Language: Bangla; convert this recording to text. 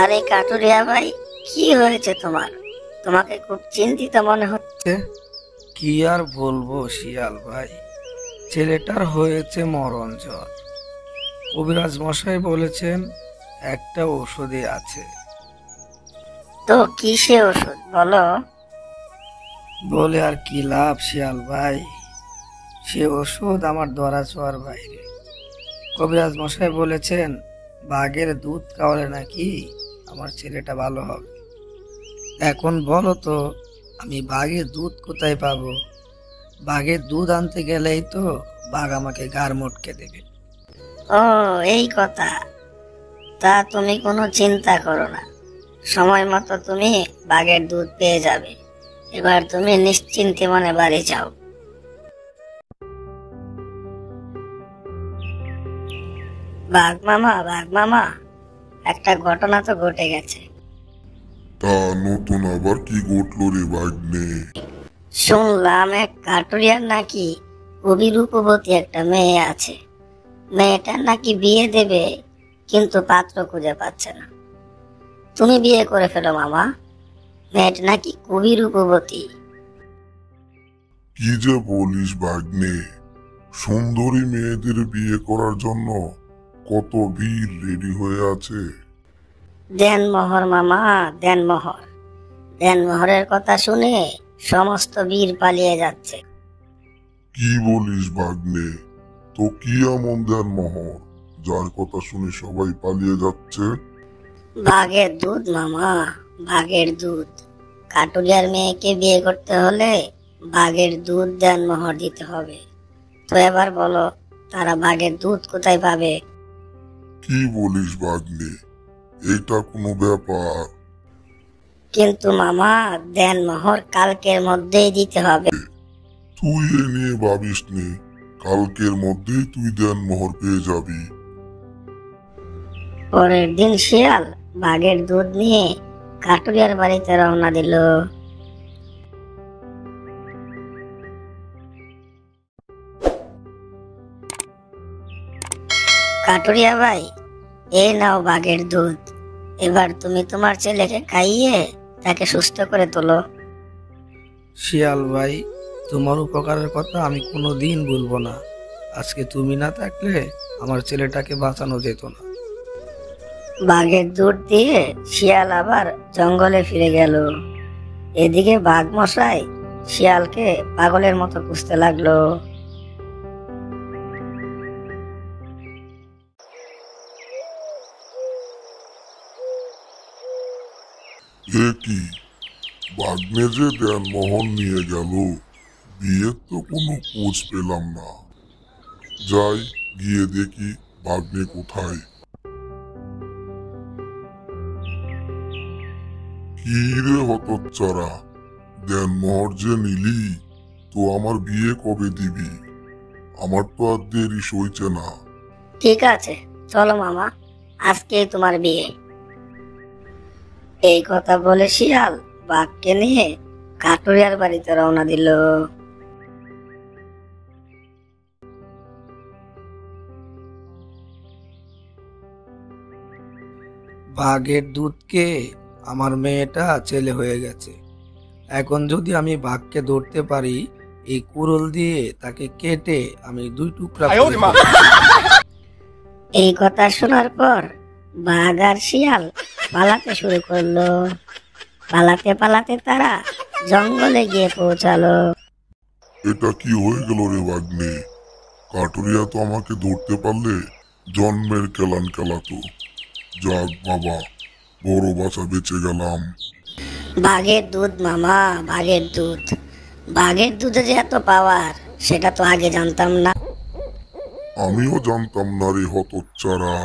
আরে কাটুরিয়া ভাই, কি হয়েছে তোমার? তোমাকে খুব চিন্তিত মনে হচ্ছে। কি আর বলবো শিয়াল ভাই, ছেলেটার হয়েছে মরণ জ্বর। কবিরাজ মশাই বলেছেন একটা ওষুধই আছে। তো কিসে ওষুধ বলো? বলে আর কি লাভ শিয়াল ভাই, সে ওষুধ আমার ধরা ছোঁয়ার বাইরে। কবিরাজ মশাই বলেছেন বাঘের দুধ খাওয়ালে নাকি আমার ছেলেটা ভালো হবে। এখন বলো তো, আমি বাঘের দুধ কোথায় পাবো? বাঘের দুধ আনতে গেলেই তো বাঘ আমাকে গাড় মটকে দেবে। ও, এই কথা। তা তুমি কোনো চিন্তা করো না, সময় মতো তুমি বাঘের দুধ পেয়ে যাবে। এবার তুমি নিশ্চিন্তে মনে বাড়ি যাও। বাঘ মামা, একটা ঘটনা তো ঘটে গেছে। তা নতুন আবার কি ঘটলো রে ভাগ্নে? শুনলাম এক কাটুরিয়ার নাকি খুবই রূপবতী একটা মেয়ে আছে। মেয়েটার নাকি বিয়ে দেবে, কিন্তু পাত্র খুঁজে পাচ্ছে না। তুমি বিয়ে করে ফেলো মামা, মেয়েটা নাকি খুবই রূপবতী। কি যে বলিস ভাগ্নে, সুন্দরী মেয়েদের বিয়ে করার জন্য কত ভিড় রেডি হয়ে আছে। দেনমোহর মামা, দেনমোহর। দেনমোহরের কথা শুনে সমস্ত বীর পালিয়ে যাচ্ছে। কি বলিস ভাগ্নে, তো কি এমন দেন মোহর যার কথা শুনে সবাই পালিয়ে যাচ্ছে? বাঘের দুধ মামা, বাঘের দুধ। কাটুরিয়ার মেয়েকে বিয়ে করতে হলে বাঘের দুধ দেনমোহর দিতে হবে। তো এবার বলো, তারা বাঘের দুধ কোথায় পাবে? কি বলিস ভাগ্নে, এটা কোনো ব্যাপার? কিন্তু মামা, দেনমোহর কালকের মধ্যেই দিতে হবে। তুই এ নিয়ে ভাবিস নে, কালকের মধ্যেই তুই দেন মোহর পেয়ে যাবি। পরের দিন শিয়াল বাঘের দুধ নিয়ে কাটুরিয়ার বাড়িতে রওনা দিল। কাটুরিয়া ভাই, এই নাও বাঘের দুধ। এবার তুমি তোমার ছেলেকে খাইয়ে তাকে সুস্থ করে তোলো। শিয়াল ভাই, তোমার উপকারের কথা আমি কোনোদিন ভুলবো না। আজকে তুমি না থাকলে আমার ছেলেটাকে বাঁচানো যেত না। বাঘের দুধ দিয়ে শিয়াল আবার জঙ্গলে ফিরে গেল। এদিকে বাঘ মশাই শিয়ালকে পাগলের মতো খুঁজতে লাগলো। এ কি, ভাগ্নে যে দেন মোহর নিয়ে গেল, বিয়ের তো কোনো খোঁজ পেলাম না। যাই গিয়ে দেখি ভাগ্নে কোথায়। কি রে হতচ্ছাড়া, দেন মোহর যে নিলি, তো আমার বিয়ে কবে দিবি? আমার তো আর দেরি সইছে না। ঠিক আছে, চলো মামা, আজকেই তোমার বিয়ে। এই কথা বলে শিয়াল বাঘকে নিয়ে কাটুরিয়ার বাড়িতে রওনা দিল। বাঘের দুধকে আমার মেয়েটা ছেলে হয়ে গেছে। এখন যদি আমি বাঘকে ধরতে পারি, এই কুড়ুল দিয়ে তাকে কেটে আমি দুই টুকরা করে দেব। এই কথা শোনার পর বাঘ আর শিয়াল পালাতে শুরু করলো। পালাতে পালাতে তারা জঙ্গলে গিয়ে পৌঁছালো। এটা কি হয়ে গেল রে ভাগ্নে? কাটুরিয়া তো আমাকে ধরতে পারলে জন্মের কেলান কেলাতো। যাক বাবা, বড় বাঁচা বেঁচে গেলাম। বাঘের দুধ মামা, বাঘের দুধ। বাঘের দুধে যে এত পাওয়ার, সেটা তো আগে জানতাম না। আমিও জানতাম না রে হতচ্ছাড়া।